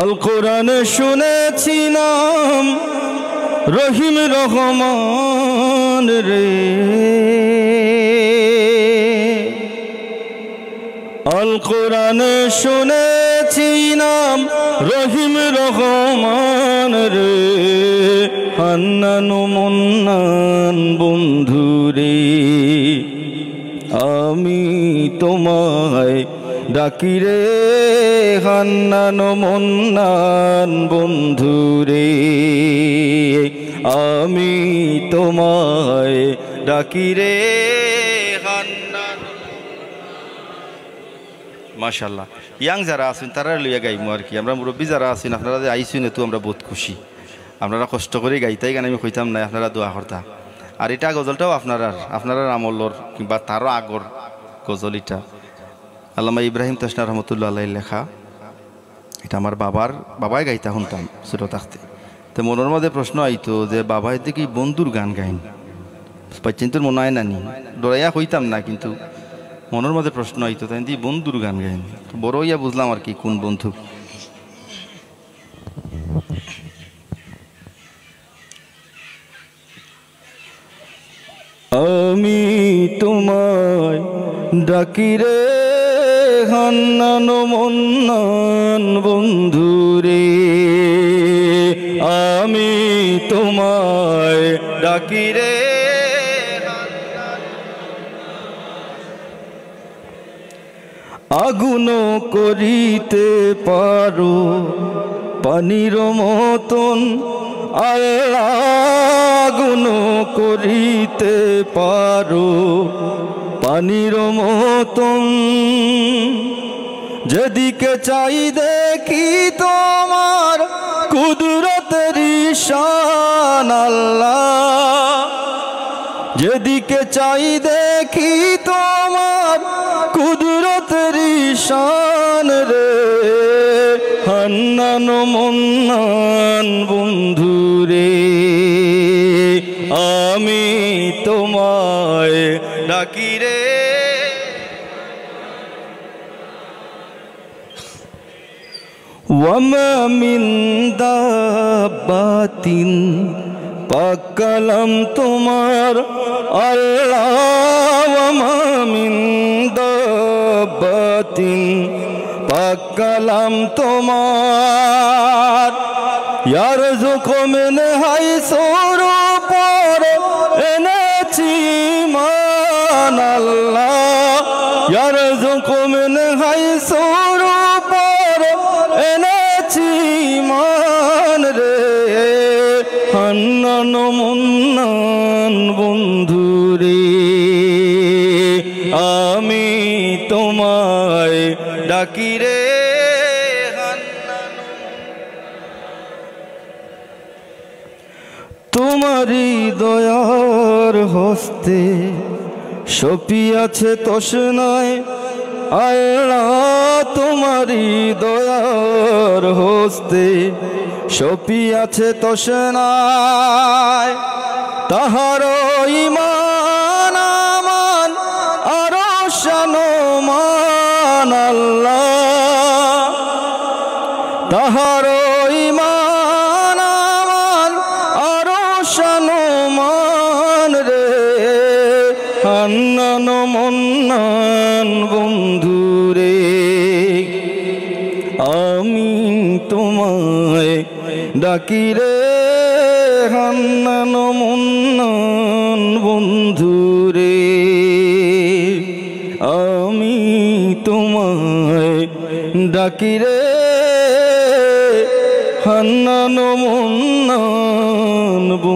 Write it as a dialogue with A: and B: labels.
A: আল কোরআনে শুনেছি নাম রহিম রহমান রে, আল কোরআনে শুনেছি নাম রহিম রহমান রে, হান্নান মন্নান বন্ধু রে, আমি তোমায় ডাকি রে, হান্নান মন্নান বন্ধু রে, আমি তোমায় ডাকি রে, হান্নান। মাশাআল্লাহ, ইয়াং যারা আছেন তারা লইয়া গাইমু আর কি। আমরা মুরব্বী যারা আছেন আপনারা যে আইসুন তো আমরা বহুত খুশি। আপনারা কষ্ট করে গাইতাই গান আমি কইতাম না, আপনারা দোয়া করতা। আর এটা গজলটাও আপনার আমলর কিংবা তারও আগর গজল। এটা আল্লামা ইব্রাহিম তসনা রহমতুল্লাহ আলাইহির লেখা। এটা আমার বাবাই গাইতা শুনতাম ছোট থাকতে। তো মনের মধ্যে প্রশ্ন আইতো যে বাবা এতে কি বন্ধুর গান গাইন, পাচ্ছেন মনে হয় নানি, ডরাইয়া হইতাম না, কিন্তু মনের মধ্যে প্রশ্ন আইতো তাই বন্ধুর গান গাইন। বড় ইয়া বুঝলাম আর কি কোন বন্ধু। আমি তোমায় ডাকি রে, হান্নান মন্নান বন্ধু রে, আমি তোমায় ডাকি রে। আগুন করিতে পারো পানির মতন, আল্লাহ আগুন করিতে পারো পানির মতন, যেদিকে চাই দেখি তোমার কুদরতের শান আল্লাহ, যেদিকে চাই দেখি তোমার কুদরতের শান রে, হান্নান মন্নান বন্ধু রে, আমি তোমায় ডাকি রে। ওয়ামা মিন দাব্বাতিন, পাক কালাম তোমার আল্লাহ, ওয়ামা মিন দাব্বাতিন, পাক কালাম তোমার, ইয়ারযুকু মিন হাইসু পর এনেছি মান আল্লাহ, ইয়ারযুকু মিন হাইসু পর এনেছি মান রে, হান্নান মন্নান বন্ধু রে, আমি তোমায় ডাকি রে, হান্নান। তোমারই দয়ার হস্তে সপিয়াছে তসনায় আল্লাহ, তোমারই দয়ার হস্তে সপিয়াছে তসনায়, তাহার ঈমান আমান আরো শানমান আল্লাহ, তাহার ঈমান আমান আরো শানমান রে, হান্নান মন্নান বন্ধু রে, আমি তোমায় ডাকি রে, হান্নান মন্নান বন্ধু রে, আমি তোমায় ডাকি রে, হান্নান মন্নান বন্ধু।